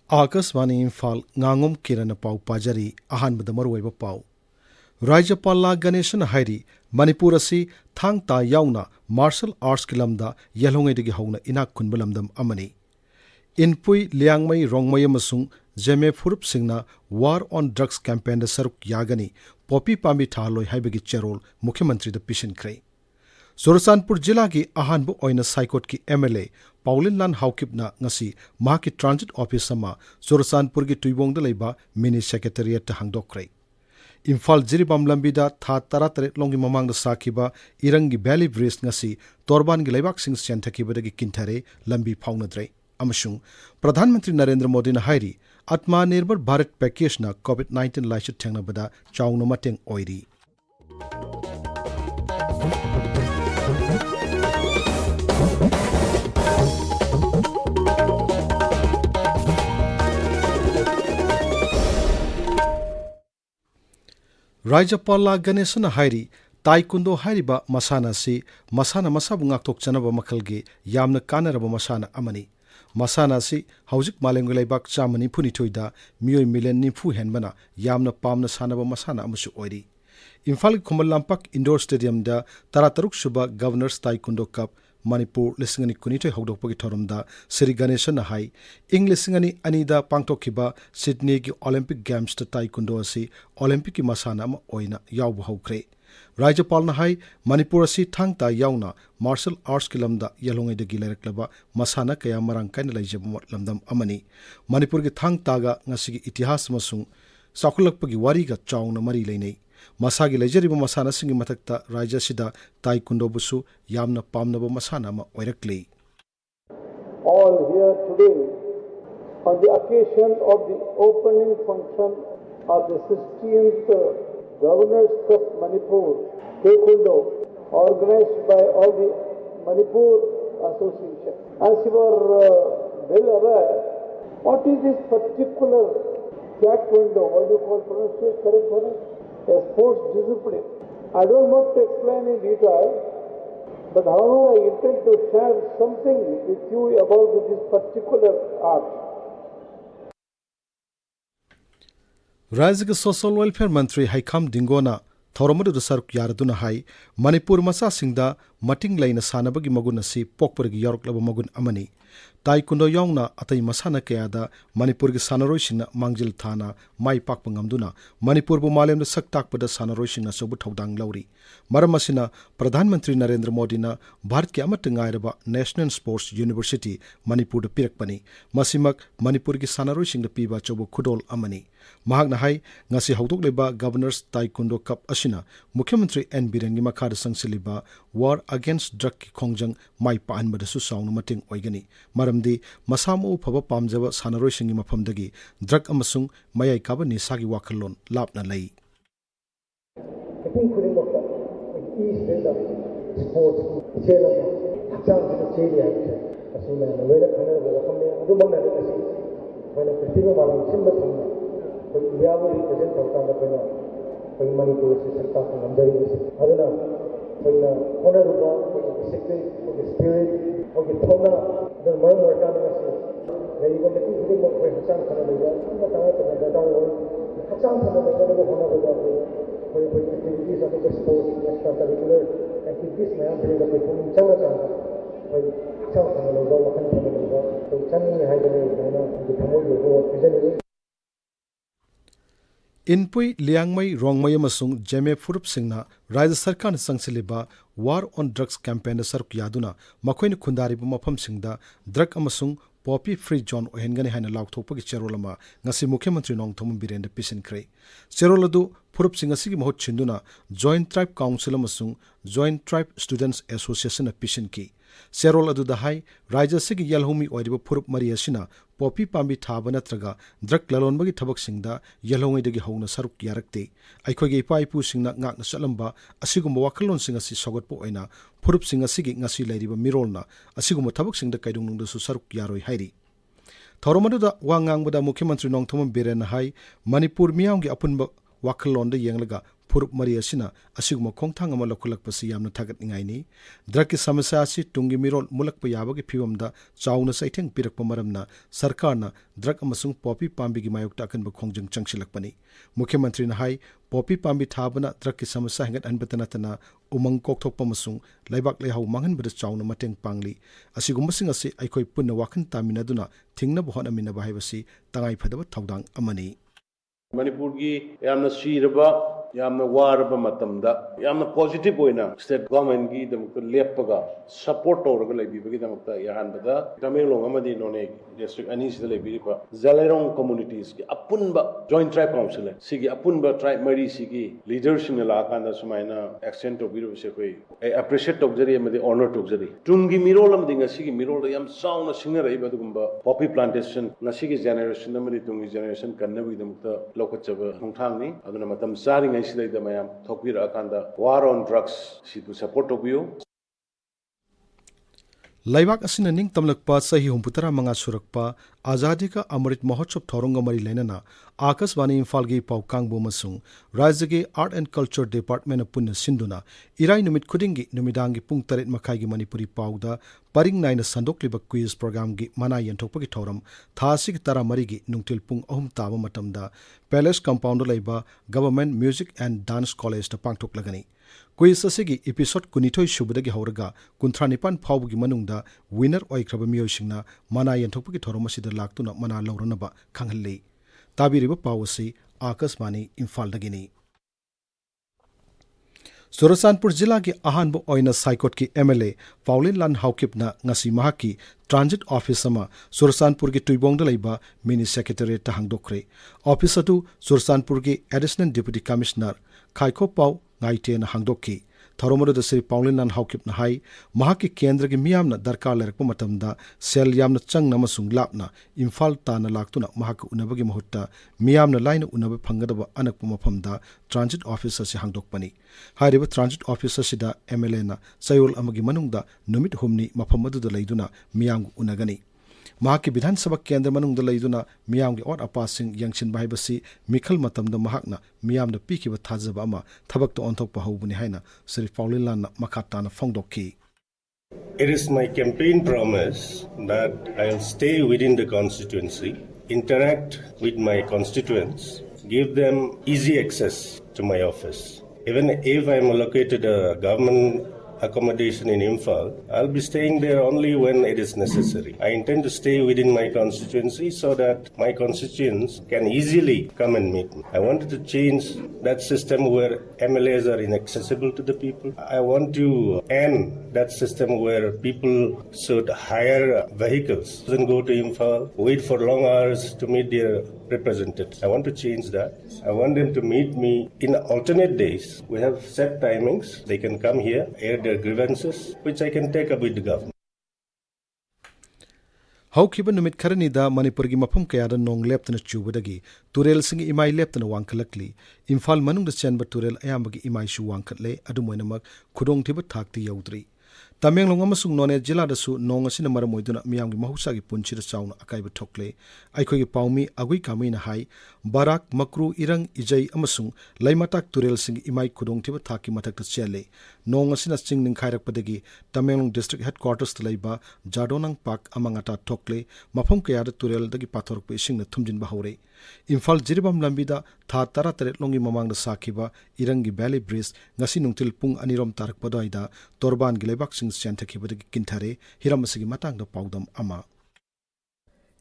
Akashvani Imphal Ngangom Kiran पाउ पाजरी अहानबद मरुवैब पाउ राज्यपाल गणेशन हाइरी मणिपुर असि थांग ता याउना मार्शल आर्ट्स की लमदा यलोंगैदगी हौना इनाक खुनबा लमदम अमनी इनपुई लियांगमई रोंगमई अमसुंग जेमे फुरुप सिंगना वार ऑन ड्रग्स कैंपेन दा सरुक यागनी पॉपी पामी थालोय हाइबगी चेरोल मुख्यमंत्री दा पिसिनख्रे सुरसानपुर जिला की अहानबु ओइना साइकोट की एमएलए पाउलिन लान हाउकिपना ngasi माकी ट्रांजिट ऑफिस अमा सुरसानपुर की तुइबोंगदा लेबा मिनी सेक्रेटेरिएट हांगदोक्रे इम्फाल जिरिबाम लंबीदा था 13 लोंगी ममांगदा साखिबा इरंगी वैली ब्रिज ngasi तोरबान की लेबाक सिंग सेंथकिबदगी किंथरे लंबी फाउनद्रे अमसुंग प्रधानमंत्री नरेंद्र मोदी ना हाइरी आत्मनिर्भर भारत पैकेज ना कोविड-19 लाइसु थेंगनबदा चाउनो मतेंग ओइरी राज्यपाल गणेशन हाइरी ताइकुंडो हाइरिबा मसाना से मसाना मसाबु ngakthokchanaba मखलगे यामना कानरबा मसाना अमनी मसाना से हौजिक मालेंगु लेबाक चामनी फुनिथोइदा मियोय मिलियन निफु हेनबना यामना पामना सानबा मसाना अमसु ओइरी इम्फाल खुमल लांपाक इंडोर स्टेडियम दा 13 सुबा गवर्नर्स ताइकुंडो कप मणिपुर लिसिंगनी कुनिथोय हौदोकपगी थोरमदा श्री गणेशन हाई इंग लिसिंगनी अनीदा पांगथोखिबा सिडनी की ओलंपिक गेम्स दा ताइकुंडो असि ओलंपिक की मसाना अमा ओइना यावबो हौख्रे राज्यपाल हाई मणिपुर असि थांगता याउना मार्शल आर्ट्स की लमदा यलोंगैदगी लेरक्लबा मसाना कया मरांग कायना लैजबा लमदम अमनी मणिपुर की थांगतागा ngasiगी इतिहास मसुंग साखुलकपगी वारीगा चाउना मरी लेनै मसागी लेजरिबा मसाना सिंगी मथक्ता राज्य सिदा ताइकुंडो बुसु यामना पामनबा मसाना मा ओइरक्ले all here today on the occasion of the opening function of the 16th Governors Cup Manipur Taekwondo organized by all the Manipur Association. As you are well aware, what is this particular Taekwondo? What do you call pronunciation correct? A sports discipline. I don't want to explain in detail, but however I intend to share something with you about this particular art. राज्य के social welfare मंत्री हाइखाम दिंगोना थौरमदु सरुक यारदुना high Manipur मसा सिंगदा मटिंग line सानबगी मगुन असि पोकपरगी यारकलब मगुन अमनी ताइकुंडो याउना अतै मसाना कयादा मणिपुर की सानरोइसिंगना मांगजिल थाना माई पाकप ngamduna Manipur बु मालेमदा सक्ताकपदा सानरोइसिंगना सबु थौदांग लौरी मरम असिना प्रधानमंत्री नरेंद्र मोदी ना भारत के अमत ngairaba national sports university Manipur द पिरकपनी मसिमक मणिपुर की सानरोइसिंगदा पीबा चोबु खुदोल अमनी महागना हाई ngasi हौदोकलेबा गवर्नर्स ताइकुंडो कप असिना मुख्यमंत्री एन बिरेनगी मखादा संगसिलिबा वार अगेंस्ट ड्रग की खोंजंग माई पाहनबदसु साउनु मटिंग ओइगनी मरमदी मसामो फबा पामजबा सानरोइसिंगी मफमदगी ड्रग अमसुंग मयाई काबा निसागी वाखलोन लापना लई मणिपुर से सकता होनरुबा स्पिरिट थोना मरम लेरिबा मेटी खुदिमक हचांग थाना लेगा तंगा तंगा हचांग थाना लेगा होनरुबा activities of the sports extra curricular activities में हम लेगा पुन चंगा चांगा हचांग थाना लेगा वखन थाना लेगा तो चन्नी हाइदने ना थमो यो फिजनी इनपुई लियांगमई रोंगमई अमसुंग जेमे फुरुप सिंगना राज्य सरकार ने संगसिलिबा वार ऑन ड्रग्स कैंपेन सरुक यादुना मखोइन खुंदारिबा मफम सिंगदा ड्रग अमसुंग पॉपी फ्री जोन ओहेनगने हाइना लाउथोपगी चेरोलमा ngasi मुख्यमंत्री नोंगथोम बिरेन पिसिनख्रे चेरोलदु फुरुप सिंग असि महत छिंदुना जॉइंट ट्राइब काउंसिल अमसुंग जॉइंट ट्राइब स्टूडेंट्स एसोसिएशन पिसिनकी चेरोल अदुदा हाई राज्य सिग यलहुमी ओइरिबा फुरुप मरी असिना पॉपी पाम्बी थाबा नत्रगा ड्रग ललोनबगी थबक सिंगदा यलहोंगैदगी हौना सरुक यारक्ते अखोइगे इपा इपु सिंगना ngakna चलंबा असिगुम वाखलोन सिंग असि सगतपो ओइना फुरुप सिंग असिगी ngasi लैरिबा मिरोलना असिगुम थबक सिंगदा काइदुंगदसु सरुक यारोइ हाइरी थौरमदुदा वा ngangbada मुख्यमंत्री नोंथोम बिरेन हाई मणिपुर मियामगी अपुनब वाखलोंदा येंगलगा फुरुप मरी असिना असिगुम खोंगथांग अमा लखुलकपसि यामना थागतनिंगाइनि ड्रग की समस्या असि तुंगी मिरोल मुलकप याबगी फिवमदा चाउना सैथेंग पिरकप मरमना सरकारना ड्रग अमसुंग पॉपी पाम्बीगी मायोक्ता अकनब खोंजंग चंगसिलकपनि मुख्यमंत्री हाई पॉपी पाम्बी थाबना ड्रग की समस्या हेंगत अनबतनतना उमंग कोकथोकप अमसुंग लैबाक लेहाउ मांगनबदा चाउना मतेंग पांगली असिगुमसिंग असि अखोय पुन्ना वाखन तामिनदुना थिंगनब होनमिनबा हाइबसि तंगाई फदब थौदांग अमनि मणिपुर की यामना सीरबा यामना वारबा मतमदा यामना पॉजिटिव होइना स्टेट गवर्नमेंट की दमक लेपगा सपोर्ट तौरगा लेबिबगी दमकता याहानबदा तमेंगलोंग अमदि नोने डिस्ट्रिक्ट अनी सिदा लेबिरिबा जलेरोंग कम्युनिटीज की अपुनबा जॉइंट ट्राइब काउंसिल सिगी अपुनबा ट्राइब मरी सिगी लीडर्स ने लाकांदा सुमाइना एक्सटेंड तौबिरबसे कोई एप्रिशिएट तौजरी अमदि ऑनर तौजरी तुंगी मिरोल अमदि ngasiगी मिरोल याम साउना सिंगराइबा दुगुंबा Poppy plantation ngasiगी generation अमदि Tungi generation कन्नबगी दमकता लोकचबा थोंथांगनी अदुना मतम सारिंग सिदा मैम थोकबिर अकांदा वार ऑन ड्रग्स सिदु सपोर्ट तौबियो लैबाक असिना निंग तमलकपा सही हुंपुतरा मंगा सुरकपा आजादी का अमृत महोत्सव थौरंग मरी लेनना आकाशवाणी इम्फाल की पाउ कांगबो मसुंग राज्य के आर्ट एंड कल्चर डिपार्टमेंट पुण्य सिंधुना इराई नुमित खुदिंगी नुमिदांगी पुंग 8 मखाई की मणिपुरी पाउदा परिंग नाइन संदोक्लिबा क्विज प्रोग्राम की मना यंथोकपगी थौरम थासी की तरा मरी की नुंगतिल पुंग अहुम ताबा मतमदा पैलेस कंपाउंड लैबा government music and dance college ता पांगथोकलगनी क्विज असिगी एपिसोड 19 सुबदगी हौरगा 39 फाउबगी मनुंगदा विनर ओइख्रबा मियोसिंगना मना यंथोकपगी थौरम असिदा लाक्तुना मना लौरनबा खंगहल्ली ताबिरिबा पावसी आकाशवाणी इम्फालदगिनी चुरचांदपुर जिला की अहानबो ओइना साइकोट की एमएलए पाउलिन लान हाउकिपना ngasi mahaki ट्रांजिट ऑफिस अमा चुरचांदपुर की टुइबोंगदा लैबा मिनी सेक्रेटरीट ता हांगदोखरे ऑफिस अदु चुरचांदपुर की एडिशनल डिप्यूटी कमिश्नर खाइखो पाउ गाइटेन हांगदोखी थौरमदुदा श्री पाउलिन लान हाउकिपना हाई महाकी केंद्र की मियामना दरकार लेरकपा मतमदा सेल यामना चंग नमसुंग लापना इम्फाल ताना लाक्तुना महाक उनबगी महुत्ता मियामना लाइन उनब फंगदबा अनकपा मफमदा ट्रांजिट ऑफिस असे हांगदोकपनी हारिबा ट्रांजिट ऑफिस असिदा एमएलए ना चयोल अमगी मनुंगदा नुमित हुमनी मफम मदुदा लैदुना मियाम उनगनी महाकी विधानसभा केंद्र मनुंगदा लैदुना मियामगी और अपासिंग यंगसिन बाहिबसी मिखल मतमदा महाकना मियामदा पीखिबा थाजबा अमा थबकतो ओंथोकपा हौबनी हाइना Shri पाउलिन मखाताना फोंगदोखी It is my campaign promise that I'll stay within the constituency, interact with my constituents, give them easy access to my office. Even if I'm allocated a government accommodation in Imphal, I'll be staying there only when it is necessary. I intend to stay within my constituency so that my constituents can easily come and meet me. I wanted to change that system where MLAs are inaccessible to the people. I want to end that system where people should hire vehicles, then go to Imphal, wait for long hours to meet their representatives. I want to change that. I want them to meet me in alternate days. We have set timings. They can come here, air their grievances, which I can take up with the government. हौखिबा नुमित खरनीदा Manipur की मफम कयादा नोंग लेप्तना चुबदगी तुरेल सिंग इमाई लेप्तना वांखलकली इम्फाल मनुंगदा चेनबा तुरेल अयामबगी इमाईसु वांखतले अदुमोइनमक खुदोंथिबा थाक्ति यौद्री तमेंगलोंग अमसुंग नोने जिलादसु नोंग असिना मरम ओइदुना मियामगी महौसागी पुंचिदा Chowna अकाइबा थोकले अखोगी पाउमी अगुई कामीना high Barak मक्रू इरंग इजई अमसुंग लैमताक तुरेल सिंग इमाई खुदोंथिबा थाकी मथक्ता चेले नोंग असिना चिंग निंखाइरकपदगी Tamenglong district headquarters लैबा जाडोनंग पाक अमंगाता थोकले मफम कयादा तुरेलदगी पाथोरकपा इसिंगना थुमजिनबा हौरे इम्फाल जिरिबम लंबीदा था 13 लोंगी ममांगदा साखिबा इरंगी valley bridge ngasi nungtil pung anirom tarakpadaida torban gilebak sing senthakibadagi kinthare hiramasigi matangda paudam ama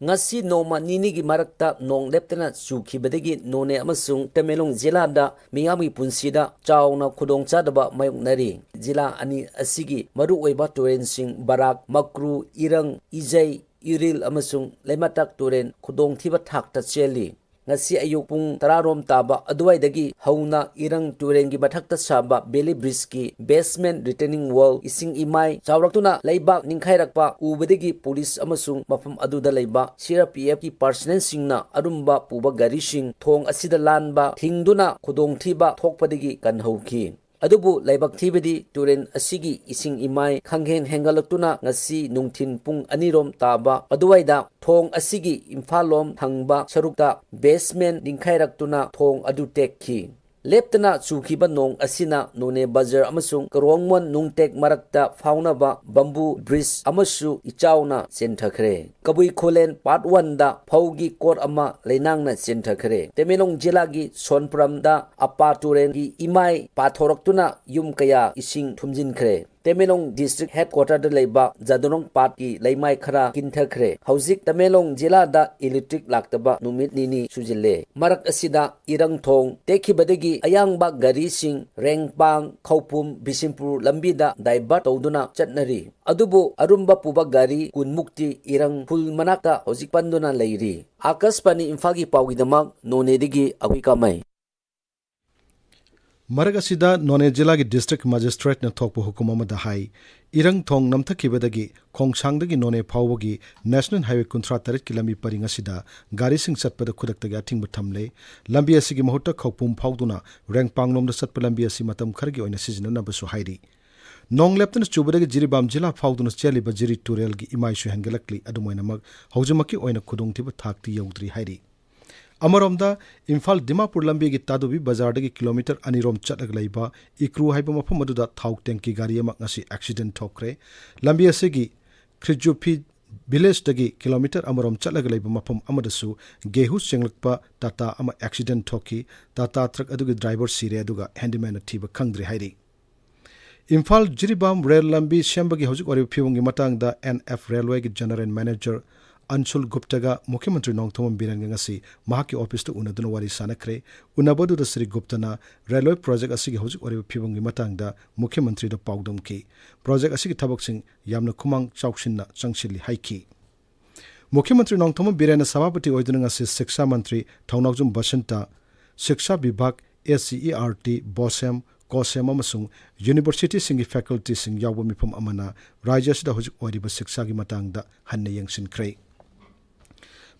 ngasi noma nini gi marakta nong leptana chukibadagi none amasung Tamelong jila da mingami punsida chauna khudong chadaba mayungnari jila ani asigi maru oiba toren sing barak makru irang ijai iril amasung lematak toren khudong thiba thakta cheli ngasi ayuk pung tararom taba aduwaidagi hauna irang turengi mathakta saba belly bridge ki basement retaining wall ising imai chawraktuna leibak ningkhairakpa ubadagi police amasung mafam aduda leiba CRPF ki personnel singna arumba puba gari sing thong asida lanba thingduna khudong thiba thokpadagi kanhauki Adubu laibak thibadi turen asigi ising imai khanghen hengalakuna ngasi nungthin pung anirom taba aduwaida thong asigi Imphal lom thangba sarukta basement ningkhairaktuna thong adu tekhi leptana chukiba nong asina none bazar amasung karongmon nungtek marakta faunaba bamboo bridge amasu ichauna senthakre kabui kholen part 1 da phaugi court ama leinangna senthakre temelong jilagi sonpramda apa turen gi imai pathoraktuna yum kaya ising thumjinkhre Temelong district headquarter da leiba Jadonong party leimai khara kinthakre hauzik Temelong jila da electric laktaba numit nini sujille marak asida irang thong tekhibadagi ayangba gari sing rengpang khaupum bisimpur lambida divert tawduna chatnari adubu arumba puba gari kunmukti irang phul manakta hauzik panduna leiri Akashvani Imphal pawgidamak nonedigi awikamai Marag asida None Jila ki District Magistrate na thokpa hukum amada hai irang thong namthakibadagi khongsangdagi None phawbagi National Highway 38 km paring asida gari sing chatpada khudaktaga thingba thamle lambi asigi mahutta khopum phawduna rengpanglom da chatpa lambi asi matam khargi oina sijina basu hairi Nong leptana chubadagi jiribam jila phawduna cheliba jiri turel gi imai su hengalakli adumoina mag haujumaki oina khudongtiba thakti yaudri hairi Amaromda Imphal Dimapur lambi gi tadubi bazar dagi kilometer anirom chatlag laiba ikru haiba mafam aduda thauk tanki gari ama ngasi accident thokre lambi asigi Khrijupi village dagi kilometer amarom chatlag laiba mafam amadasu gehu senglakpa tata ama accident thoki tata truck adugi driver sire aduga handyman thiba khangdri hairi Imphal Jiribam rail lambi shambagi hojik ori phiwongi matangda NF Railway gi general manager Anshul Guptaga Mukhyamantri Nongthomam Birenga ngasi mahaki office to unaduna wari sanakre unabadu da Sri Guptana railway project asigi hojik ori phibongi matangda Mukhyamantri da pawdamki project asigi thabaksing yamna khumang chawksinna changchili haiki Mukhyamantri Nongthomam Birena sabapati oiduna ngasi Shiksha Mantri Thaunagjum Basanta Shiksha Vibhag SCERT Bosem Kosem amasung university singi faculty sing yawba mifam amana rajya sida hojik oriba shiksha gi matangda hanna yangsinkre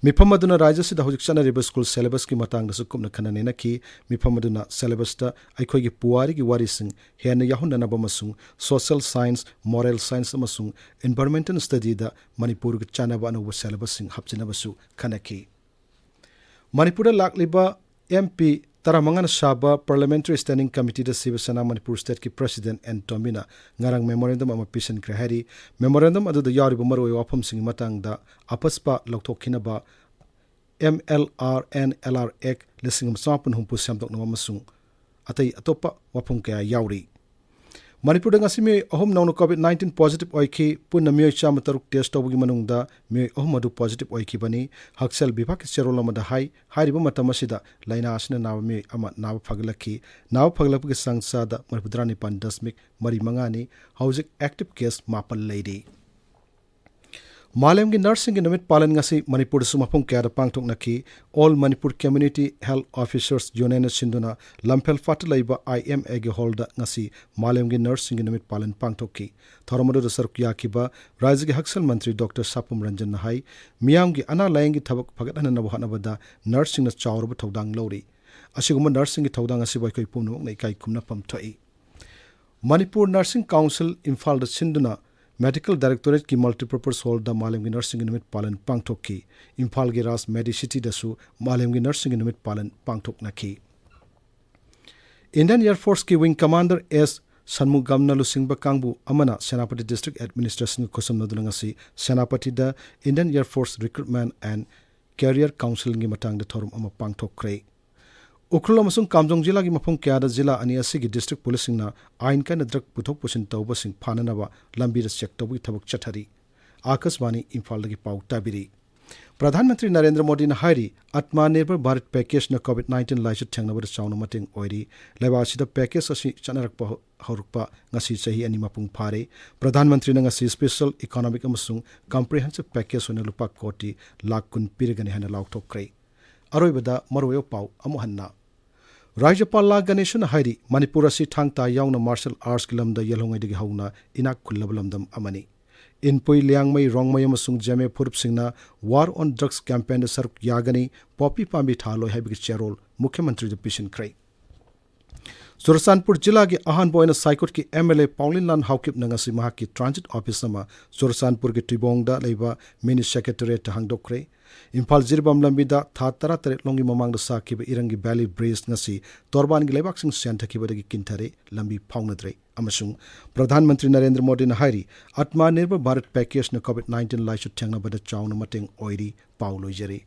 Mifam aduna rajya sida hojik chanariba school syllabus ki matangda sukumna khananena ki mifam aduna syllabus ta aikoi gi puwari gi wari sing hena yahunna na bamasung social science moral science amasung environmental study da Manipur gi chanaba anu syllabus sing hapchina basu khanaki Manipur lakliba MP Taramangana Shaba Parliamentary Standing Committee da Siva Sena Manipur State ki President and Tomina ngarang memorandum ama pisan krehari memorandum adu da yariba maroi wafam sing matang da apaspa lokthokina ba MLRN LRX lising sapun humpu samdok na masung atai atopa wafam kaya yauri Manipur da ngasimi ahom naunu COVID-19 positive oiki punna mioi chama taruk test tawgi manungda mioi ahom adu positive oiki bani haksel bibhag cherol amada hai hairiba matamasida laina asna nawa mioi ama nawa phaglaki nawa phaglapgi sangsada Manipudrani pandasmik mari mangani hauzik active case mapal lady Malemgi nursing in namit palan ngasi Manipur sumapong kaya pangtok naki all Manipur Community Health Officers Union Sinduna Lampel Fatalaiba IMA ge holda ngasi Malemgi nursing in namit palan pangtok ki Thoramadu da sarukya kiba Rajya Haksal Mantri Dr. Sapum Ranjan Nahai Miyamgi ana layangi thabak phagatana nabuhanabada nursing na chawrba thodang lori asiguma nursing gi thodang asibai koi pumnok nei kai kumna pamthoi Manipur Nursing Council Imphal da Sinduna Medical Directorate ki multipurpose hall da Malemgi nursing unit palan pangthok ki Imphal gi ras Medicity dasu Malemgi nursing unit palan pangthok naki Indian Air Force ki wing commander S Sanmugamna Lusingba Kangbu amana Senapati District Administration khosam naduna ngasi Senapati da Indian Air Force Recruitment and Career Council ngi matang da thorum ama pangthok kre Ukrul amasung Kamjong jila gi mafum kya da jila ani asigi district policing na ain kan drug puthok pusin tawba sing phananaba lambi ra check tawbi thabak chathari Akashvani Imphal gi pau tabiri Pradhan Mantri Narendra Modi na hairi Atmanirbhar Bharat package na COVID-19 laisu thengnaba da chawna mating oiri laiba sida package asi chanarakpa horukpa ngasi chahi ani mapung phare Pradhan Mantri na ngasi special economic amasung comprehensive package ona lupa koti lakh kun pirgani hana laukthokre aroibada maroyo pau amuhanna Rajyapal Ganeshuna hairi Manipur asi thangta yauna martial arts kilamda yelhongai digi hauna inak kullabalamdam amani Inpui liangmai rongmai amasung jame phurup singna war on drugs campaign da saruk yagani poppy pambi thaloi haibigi cherol Mukhyamantri da pisin krai Churachandpur जिला की अहान बोयना साइकोट की MLA पाउलिन लान हाउकिप नंगसी महा की transit office नमा Churachandpur की टिबोंगदा लेबा mini secretariat हांगदोक्रे Imphal जिरबम लंबिदा था तरा तरे लोंगी ममांगदा साकिब इरंगी वैली ब्रिज ngasi तोरबान की लेबाक्सिंग सेंथकिबदगी किंथरे लंबी फाउंगनद्रे अमसुंग प्रधानमंत्री नरेंद्र मोदी ने हायरी आत्मनिर्भर भारत पैकेज न कोविड-19 लाइसु थेंगनबदा चाउन मतेंग ओइरी पाउ लोइजरे